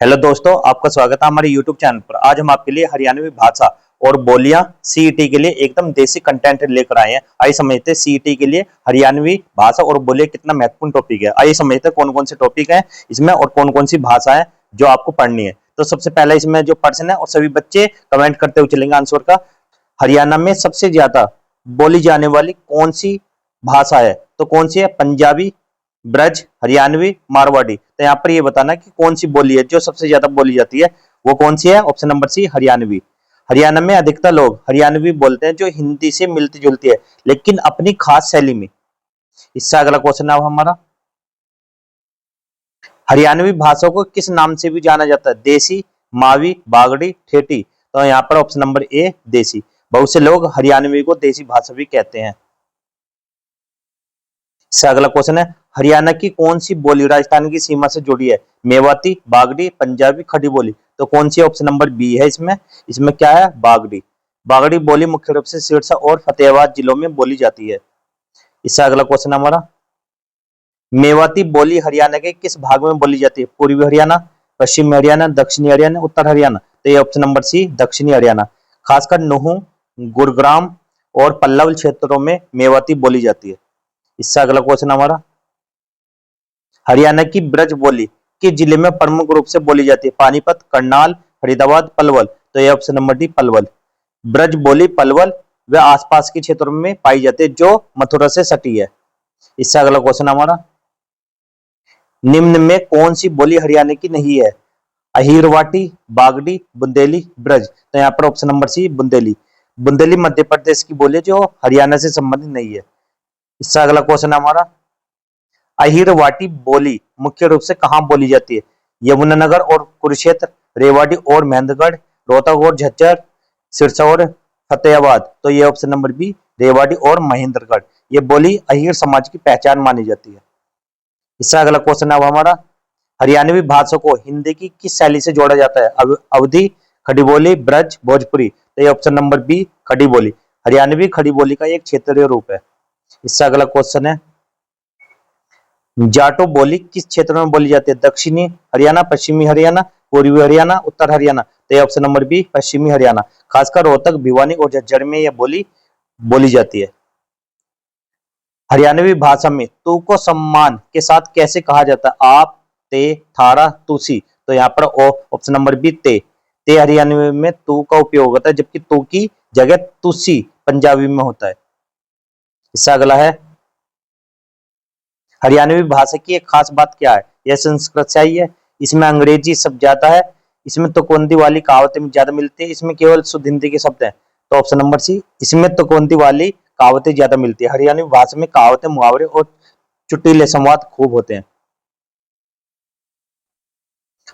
Hello दोस्तों, आपका स्वागत है हमारे YouTube चैनल पर। आज हम आपके लिए हरियाणवी भाषा और बोलियां सीईटी के लिए एकदम देसी कंटेंट लेकर आए हैं। आइए समझते हैं सीईटी के लिए हरियाणवी भाषा और बोलियां कितना महत्वपूर्ण टॉपिक है। आइए समझते हैं कौन कौन से टॉपिक हैं इसमें और कौन कौन सी भाषा है जो आपको पढ़नी है। तो सबसे पहला इसमें जो प्रश्न है और सभी बच्चे कमेंट करते हुए चलेंगे आंसर का, हरियाणा में सबसे ज्यादा बोली जाने वाली कौन सी भाषा है? तो कौन सी है? पंजाबी, ब्रज, हरियाणवी, मारवाड़ी। तो यहाँ पर ये बताना कि कौन सी बोली है जो सबसे ज्यादा बोली जाती है, वो कौन सी है? Option number C, Haryanvi. Haryana में अधिकतर लोग हरियाणवी बोलते हैं जो हिंदी से मिलती जुलती है लेकिन अपनी खास शैली में। इससे अगला क्वेश्चन है हमारा, हरियाणवी भाषा को किस नाम से भी जाना जाता है? देसी, मावी, बागड़ी, ठेठी। तो यहाँ पर ऑप्शन नंबर ए, देसी। बहुत से लोग हरियाणवी को देसी भाषा भी कहते हैं। इससे अगला क्वेश्चन है, हरियाणा की कौन सी बोली राजस्थान की सीमा से जुड़ी है? मेवाती, बागड़ी, पंजाबी, खड़ी बोली। तो कौन सी? ऑप्शन नंबर बी है इसमें। इसमें क्या है? बागड़ी। बागड़ी बोली मुख्य रूप से सिरसा और फतेहाबाद जिलों में बोली जाती है। इससे अगला क्वेश्चन हमारा, मेवाती बोली हरियाणा के किस भाग में बोली जाती है? पूर्वी हरियाणा, पश्चिमी हरियाणा, दक्षिणी हरियाणा, उत्तर हरियाणा। तो ये ऑप्शन नंबर सी, दक्षिणी हरियाणा। खासकर नुहू, गुरुग्राम और पल्लव क्षेत्रों में मेवाती बोली जाती है। इससे अगला क्वेश्चन हमारा, हरियाणा की ब्रज बोली किस जिले में प्रमुख रूप से बोली जाती है? पानीपत, करनाल, फरीदाबाद, पलवल। तो ये option number D, Palwal. Braj बोली पलवल व आसपास के क्षेत्रों में पाई जाती है जो मथुरा से सटी है। इससे अगला क्वेश्चन हमारा, निम्न में कौन सी बोली हरियाणा की नहीं है? अहीरवाटी, बागड़ी, बुंदेली, ब्रज। तो यहाँ पर option number C, Bundeli. Bundeli Madhya Pradesh की बोली जो हरियाणा से संबंधित नहीं है। इससे अगला क्वेश्चन हमारा, अहीरवाटी बोली मुख्य रूप से कहां बोली जाती है? यमुनानगर और कुरुक्षेत्र, रेवाड़ी और महेंद्रगढ़, रोहतक और झज्जर, सिरसा और फतेहाबाद। तो ये ऑप्शन नंबर बी, रेवाड़ी और महेंद्रगढ़। ये बोली अहीर समाज की पहचान मानी जाती है। इससे अगला क्वेश्चन है हमारा, हरियाणवी भाषा को हिंदी की किस शैली से जोड़ा जाता है? अवधी, खड़ी बोली, ब्रज, भोजपुरी। तो ये ऑप्शन नंबर बी, खड़ी बोली। हरियाणवी खड़ी बोली का एक क्षेत्रीय रूप है। इससे अगला क्वेश्चन है, जाटो बोली किस क्षेत्र में बोली जाती है? दक्षिणी हरियाणा, पश्चिमी हरियाणा, पूर्वी हरियाणा, उत्तर हरियाणा। तो ये ऑप्शन नंबर बी, पश्चिमी हरियाणा। खासकर रोहतक, भिवानी और झज्जर में यह बोली बोली जाती है। हरियाणवी भाषा में तू को सम्मान के साथ कैसे कहा जाता है? आप, ते, थारा, तुसी। तो यहाँ पर ऑप्शन नंबर बी, ते। ते हरियाणवी में तू का उपयोग होता है जबकि तू की जगह तुसी पंजाबी में होता है। इससे अगला है, हरियाणवी भाषा की एक खास बात क्या है? यह संस्कृत से आई है, इसमें अंग्रेजी शब्द ज्यादा है, इसमें तुकोंदी वाली कहावतें ज्यादा मिलती है, इसमें केवल शुद्ध हिंदी के शब्द हैं। तो ऑप्शन नंबर सी, इसमें तुकोंदी वाली कहावतें ज्यादा मिलती है। हरियाणवी भाषा में कहावतें, मुहावरे और चुटीले संवाद खूब होते हैं।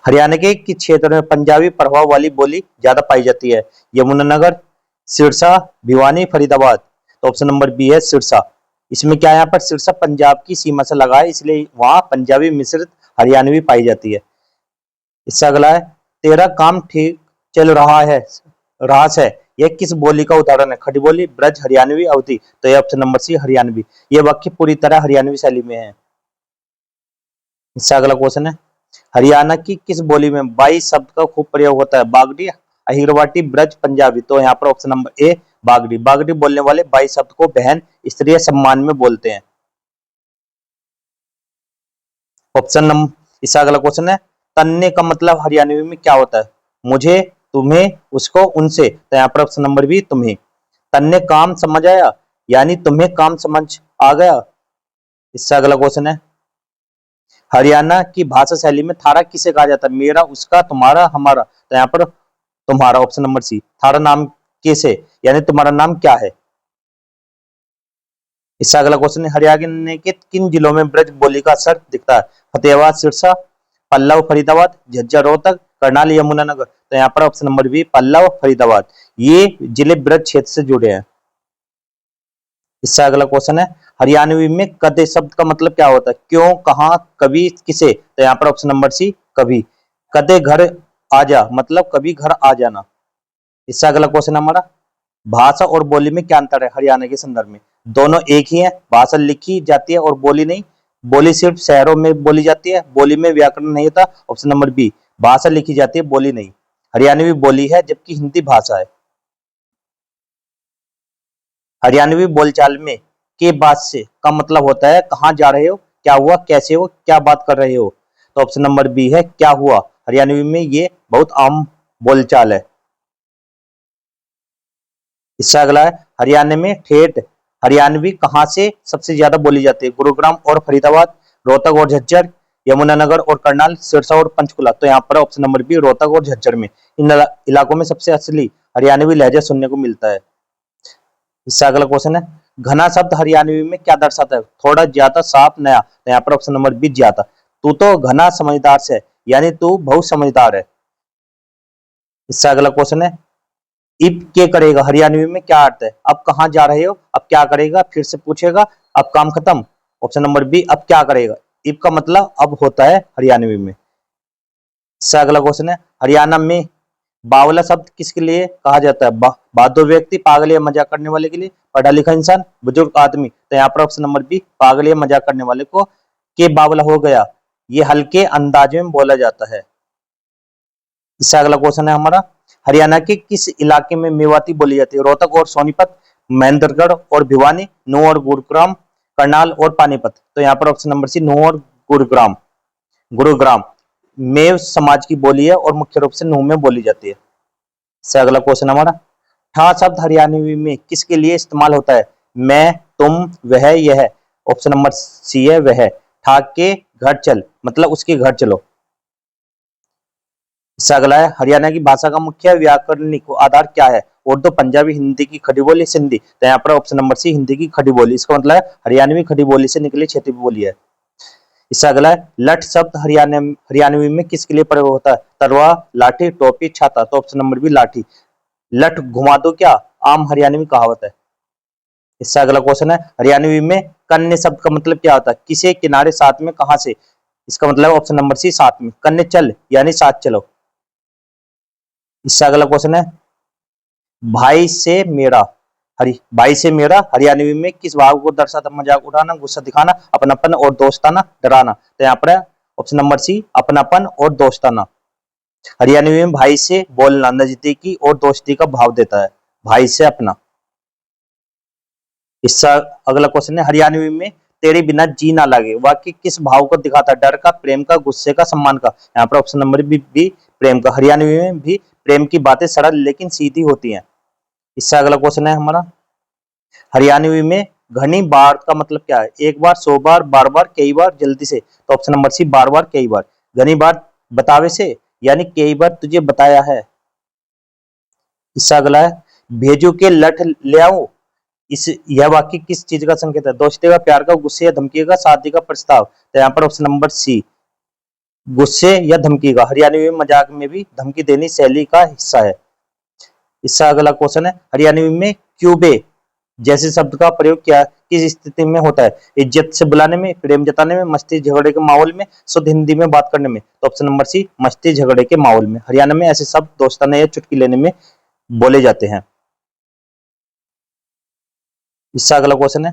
हरियाणा के किस क्षेत्र में पंजाबी प्रभाव वाली बोली ज्यादा पाई जाती है? यमुनानगर, सिरसा, भिवानी, फरीदाबाद। तो ऑप्शन नंबर बी है, सिरसा। इसमें क्या है? यहाँ पर सिरसा पंजाब की सीमा से लगा है इसलिए वहां पंजाबी मिश्रित हरियाणवी पाई जाती है। इससे अगला है, तेरा काम ठीक चल रहा है, रास है, यह किस बोली का उदाहरण है? खड़ी बोली, ब्रज, हरियाणवी, अवधी। तो यह ऑप्शन नंबर सी, हरियाणवी। यह वाक्य पूरी तरह हरियाणवी शैली में है। इससे अगला क्वेश्चन है, हरियाणा की किस बोली में 22 शब्द का खूब प्रयोग होता है? बागड़ी, अहीरवाटी, ब्रज, पंजाबी। तो यहाँ पर option number A, Bagri. Bagri बोलने वाले 22 शब्द को बहन स्त्रीय सम्मान में बोलते हैं। ऑप्शन नंबर, इससे अगला क्वेश्चन है, तन्ने का मतलब हरियाणवी में क्या होता है? मुझे, तुम्हें, उसको, उनसे। तो यहाँ पर ऑप्शन नंबर बी, तुम्हें। तन्ने काम समझ आया यानी तुम्हें काम समझ आ गया। इससे अगला क्वेश्चन है, हरियाणा की भाषा शैली में थारा किसे कहा जाता है? मेरा, उसका, तुम्हारा, हमारा। तो यहाँ पर तुम्हारा, ऑप्शन नंबर सी। थारा नाम कैसे यानी तुम्हारा नाम क्या है। इससे अगला क्वेश्चन है, हरियाणा के किन जिलों में ब्रज बोली का असर दिखता है? फतेहाबाद, सिरसा, पल्लव, फरीदाबाद, झज्जर, रोहतक, करनाल, यमुनानगर। तो यहाँ पर option number B, Palwal, Faridabad. ये जिले ब्रज क्षेत्र से जुड़े हैं। इससे अगला क्वेश्चन है, हरियाणवी में कदे शब्द का मतलब क्या होता है? क्यों, कहां, कभी, किसे। तो यहाँ पर ऑप्शन नंबर सी, कभी। कदे घर आजा मतलब कभी घर आ जाना। इससे अगला क्वेश्चन हमारा, भाषा और बोली में क्या अंतर है हरियाणा के संदर्भ में? दोनों एक ही है, भाषा लिखी जाती है और बोली नहीं। बोली सिर्फ शहरों में बोली जाती है, बोली में व्याकरण नहीं होता। ऑप्शन नंबर बी, भाषा लिखी जाती है, बोली नहीं। हरियाणवी बोली है जबकि हिंदी भाषा है। हरियाणवी बोलचाल में के बाद से का मतलब होता है कहाँ जा रहे हो, क्या हुआ, कैसे हो, क्या बात कर रहे हो। तो ऑप्शन नंबर बी है क्या हुआ। हरियाणवी में ये बहुत आम बोलचाल है। इससे अगला है हरियाणा में ठेठ हरियाणवी कहाँ से सबसे ज्यादा बोली जाती है। गुरुग्राम और फरीदाबाद, रोहतक और झज्जर, यमुनानगर और करनाल, सिरसा और पंचकुला। तो यहाँ पर ऑप्शन नंबर बी रोहतक और झज्जर में इन इलाकों में सबसे असली हरियाणवी लहजा सुनने को मिलता है। इससे अगला क्वेश्चन है घना शब्द हरियाणवी में क्या दर्शाता है। थोड़ा, ज्यादा, साफ, नया। तो यहाँ पर ऑप्शन नंबर बी ज्यादा। तू तो घना समझदार से यानी तू बहुत समझदार है। इससे अगला क्वेश्चन है इब के करेगा हरियाणवी में क्या अर्थ है। अब कहाँ जा रहे हो, अब क्या करेगा, फिर से पूछेगा, अब काम खत्म। ऑप्शन नंबर बी अब क्या करेगा। इब का मतलब अब होता है हरियाणवी में। इससे अगला क्वेश्चन है हरियाणा में बावला शब्द किसके लिए कहा जाता है। बहादुर व्यक्ति, पागल या मजाक करने वाले के लिए, पढ़ा लिखा इंसान, बुजुर्ग आदमी। तो यहाँ पर ऑप्शन नंबर बी पागल या मजाक करने वाले को के बावला हो गया, ये हल्के अंदाज में बोला जाता है। इससे अगला क्वेश्चन है हमारा हरियाणा के किस इलाके में मेवाती बोली जाती है। रोहतक और सोनीपत, महेंद्रगढ़ और भिवानी, नूंह और गुरुग्राम, करनाल और पानीपत। तो यहाँ पर ऑप्शन नंबर सी नूंह और गुरुग्राम। गुरुग्राम मेव समाज की बोली है और मुख्य रूप से नूंह में बोली जाती है। इससे अगला क्वेश्चन हमारा ठा शब्द हरियाणवी में किसके लिए इस्तेमाल होता है। मैं, तुम, वह, यह। ऑप्शन नंबर सी है वह। ठा के घर चल मतलब उसके घर चलो। इससे अगला है हरियाणा की भाषा का मुख्य व्याकरणिक आधार क्या है। उर्दू, पंजाबी, हिंदी की खड़ी बोली, सिंधी। तो यहाँ पर ऑप्शन नंबर सी हिंदी की खड़ी बोली। इसका मतलब है हरियाणवी खड़ी बोली से निकली क्षेत्रीय बोली है। इससे अगला है लठ शब्द हरियाणवी में किसके लिए प्रयोग होता है। तलवार, लाठी, टोपी, छाता। तो ऑप्शन नंबर बी लाठी। लठ घुमा दो क्या आम हरियाणवी कहावत है। इससे अगला क्वेश्चन है हरियाणवी में कन्या शब्द का मतलब क्या होता है। किसे, किनारे, साथ में, कहां से। इसका मतलब ऑप्शन नंबर सी साथ में। कन्या चल यानी साथ चलो। इससे अगला क्वेश्चन है भाई से मेरा भाई से मेरा हरियाणवी में किस भाव को दर्शाता। मजाक उड़ाना, गुस्सा दिखाना, अपनापन और दोस्ताना, डराना। तो यहाँ पर ऑप्शन नंबर सी अपनापन और दोस्ताना। हरियाणवी में भाई से बोलना नजदीकी और दोस्ती का भाव देता है। भाई से अपना। इसका अगला क्वेश्चन है हरियाणवी में तेरे बिना जी ना लगे वाक्य किस भाव को दिखाता है। डर का, प्रेम का, गुस्से का, सम्मान का। यहाँ पर ऑप्शन नंबर बी प्रेम का। हरियाणवी में भी प्रेम की बातें सरल लेकिन सीधी होती हैं। इससे अगला क्वेश्चन है हमारा हरियाणवी में घनी बार का मतलब क्या है। एक बार, 100 बार, बार बार, कई बार, जल्दी से। तो ऑप्शन नंबर सी बार बार, कई बार। घनी बार बतावे से यानी कई बार तुझे बताया है। इससे अगला है भेजू के लठ ले आओ इस यह वाक्य किस चीज का संकेत है। दोस्ती का, प्यार का, गुस्से या धमकी का, शादी का प्रस्ताव। तो यहाँ पर ऑप्शन नंबर सी गुस्से या धमकी का। हरियाणवी मजाक में भी धमकी देनी शैली का हिस्सा है। इससे अगला क्वेश्चन है हरियाणवी में क्यूबे जैसे शब्द का प्रयोग क्या किस स्थिति में होता है। इज्जत से बुलाने में, प्रेम जताने में, मस्ती झगड़े के माहौल में, शुद्ध हिंदी में बात करने में। तो ऑप्शन नंबर सी मस्ती झगड़े के माहौल में। हरियाणा में ऐसे शब्द दोस्ताना या चुटकी लेने में बोले जाते हैं। इससे अगला क्वेश्चन है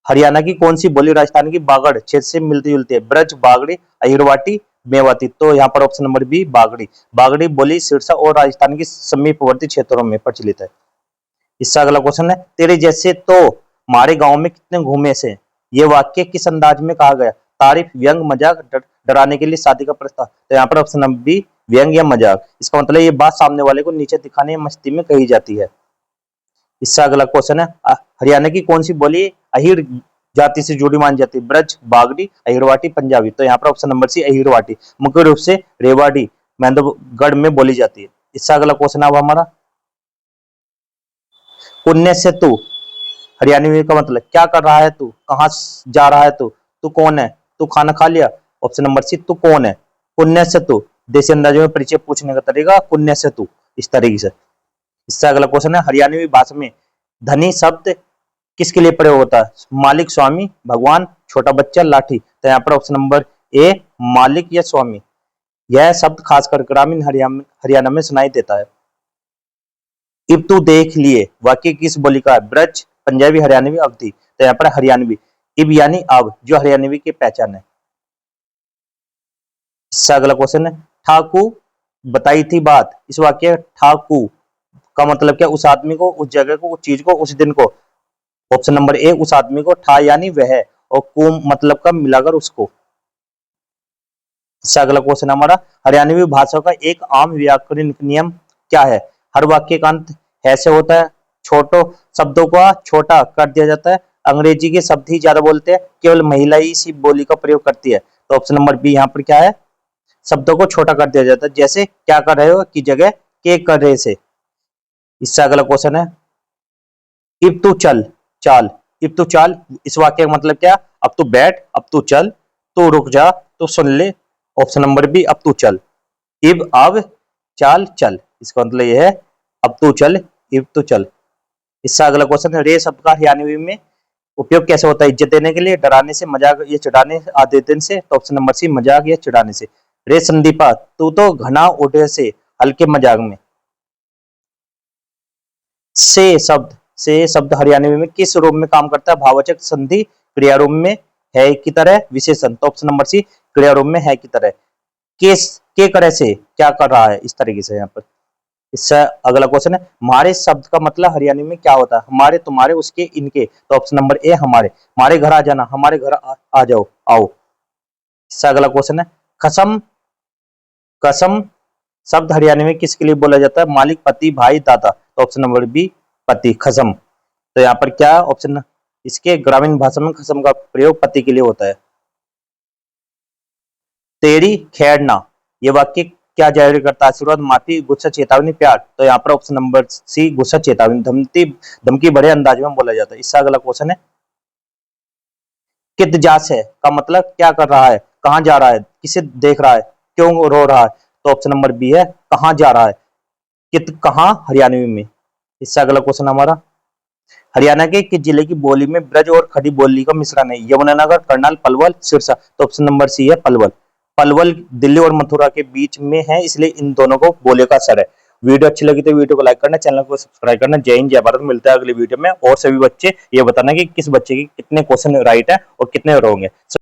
हरियाणा की कौन सी बोली राजस्थान की बागड़ क्षेत्र से मिलती जुलती है। ब्रज, बागड़ी, अहिरवाटी, मेवाती। तो यहाँ पर option number B Bagri. Bagri बोली सिरसा और राजस्थान की समीपवर्ती क्षेत्रों में प्रचलित है। इससे अगला क्वेश्चन है तेरे जैसे तो हमारे गांव में कितने घूमे से। ये वाक्य किस अंदाज में कहा गया। तारीफ, व्यंग, मजाक, डराने के लिए, शादी का प्रस्ताव। तो यहाँ पर ऑप्शन नंबर बी व्यंग या मजाक। इसका मतलब ये बात सामने वाले को नीचे दिखाने या मस्ती में कही जाती है। इससे अगला क्वेश्चन है हरियाणा की कौन सी बोली अहिर जाति से जुड़ी मानी जाती है। ब्रज, बागड़ी, अहिरवाटी, पंजाबी। तो यहाँ पर ऑप्शन नंबर सी अहिरवाटी मुख्य रूप से रेवाड़ी, महेंद्रगढ़ में बोली जाती है। इससे अगला क्वेश्चन अब हमारा पुण्य से तू हरियाणवी का मतलब क्या कर रहा है तू, कहाँ जा रहा है तू कौन है, तू खाना खा लिया। ऑप्शन नंबर सी तू कौन है। पुण्य से तू देसी अंदाज में परिचय पूछने का तरीका पुण्य से तू इस तरीके से। इससे अगला क्वेश्चन है हरियाणवी भाषा में धनी शब्द किसके लिए प्रयोग होता है। मालिक, स्वामी, भगवान, छोटा बच्चा, लाठी। तो यहाँ पर ऑप्शन नंबर ए मालिक या स्वामी। यह शब्द खासकर ग्रामीण हरियाणा में सुनाई देता है। इब तू देख लिए वाक्य किस बोली का है। ब्रज, पंजाबी, हरियाणवी, अवधी। तो यहाँ पर हरियाणवी इब यानी अब जो हरियाणवी की पहचान है। इससे अगला क्वेश्चन है ठाकू बताई थी बात। इस वाक्य ठाकू का मतलब क्या? उस आदमी को, उस जगह को, उस चीज को, उस दिन को। ऑप्शन नंबर ए उस आदमी को, ठा यानी वह, और कु मतलब का मिलाकर उसको। इससे अगला क्वेश्चन हमारा, हरियाणवी भाषा का एक आम व्याकरणिक नियम क्या है? हर वाक्य का अंत है से होता है, छोटो शब्दों का छोटा कर दिया जाता है, अंग्रेजी के शब्द ही ज्यादा बोलते हैं, केवल महिला ही इसी बोली का प्रयोग करती है। तो ऑप्शन नंबर बी यहाँ पर क्या है? शब्दों को छोटा कर दिया जाता है, जैसे क्या कर रहे हो की जगह के कर रहे से। इससे अगला क्वेश्चन है, इब तू चल चाल। इब तू चाल, इस वाक्य का मतलब क्या? अब तू बैठ, अब तू चल, तू रुक जा, तो सुन ले। ऑप्शन नंबर बी अब तू चल। इब अब, चाल चल, इसका मतलब यह है अब तू चल, इब तू चल। इससे अगला क्वेश्चन है, रे शब्द का हरियाणवी में उपयोग कैसे होता है? इज्जत देने के लिए, डराने से, मजाक या चिढ़ाने आदि दिन से। तो ऑप्शन नंबर सी मजाक या चिढ़ाने से। रे संदीपा तू तो घना उठे से, हल्के मजाक में। से शब्द हरियाणवी में किस रूप में काम करता है? भाववाचक संधि, क्रिया रूप में, है की तरह, विशेषण। तो ऑप्शन नंबर सी क्रिया रूप में, है की तरह। किस के करे से क्या कर रहा है, इस तरीके से यहाँ पर। इससे अगला क्वेश्चन है, हमारे शब्द का मतलब हरियाणवी में क्या होता है? हमारे, तुम्हारे, उसके, इनके। तो ऑप्शन नंबर ए हमारे। हमारे घर आ जाना, हमारे घर आ जाओ, आओ। इससे अगला क्वेश्चन है, खसम कसम शब्द हरियाणवी में किसके लिए बोला जाता है? मालिक, पति, भाई, दादा। तो ऑप्शन नंबर बी पति, खसम। तो यहाँ पर क्या ऑप्शन, इसके ग्रामीण भाषा में खसम का प्रयोग पति के लिए होता है। तेरी खैरना, ये वाक्य क्या जारी करता है? आशीर्वाद, माफी, गुस्सा, चेतावनी, प्यार। तो यहाँ पर ऑप्शन नंबर सी गुस्सा, चेतावनी, धमकी भरे अंदाज में बोला जाता है। इससे अगला क्वेश्चन है, कित जास है का मतलब क्या कर रहा है, कहाँ जा रहा है, किसे देख रहा है, क्यों रो रहा है। तो ऑप्शन नंबर बी है कहाँ जा रहा है। कित कहाँ हरियाणवी में। इससे अगला क्वेश्चन हमारा, हरियाणा के किस जिले की बोली में ब्रज और खड़ी बोली का मिश्रण है? यमुनानगर, करनाल, पलवल, सिरसा। तो ऑप्शन नंबर सी है पलवल। पलवल दिल्ली और मथुरा के बीच में है, इसलिए इन दोनों को बोले का असर है। वीडियो अच्छी लगी तो वीडियो को लाइक करना, चैनल को सब्सक्राइब करना। जय हिंद, जय भारत। मिलता है अगली वीडियो में। और सभी बच्चे ये बताना कि किस बच्चे के कितने क्वेश्चन राइट है और कितने रॉन्ग है।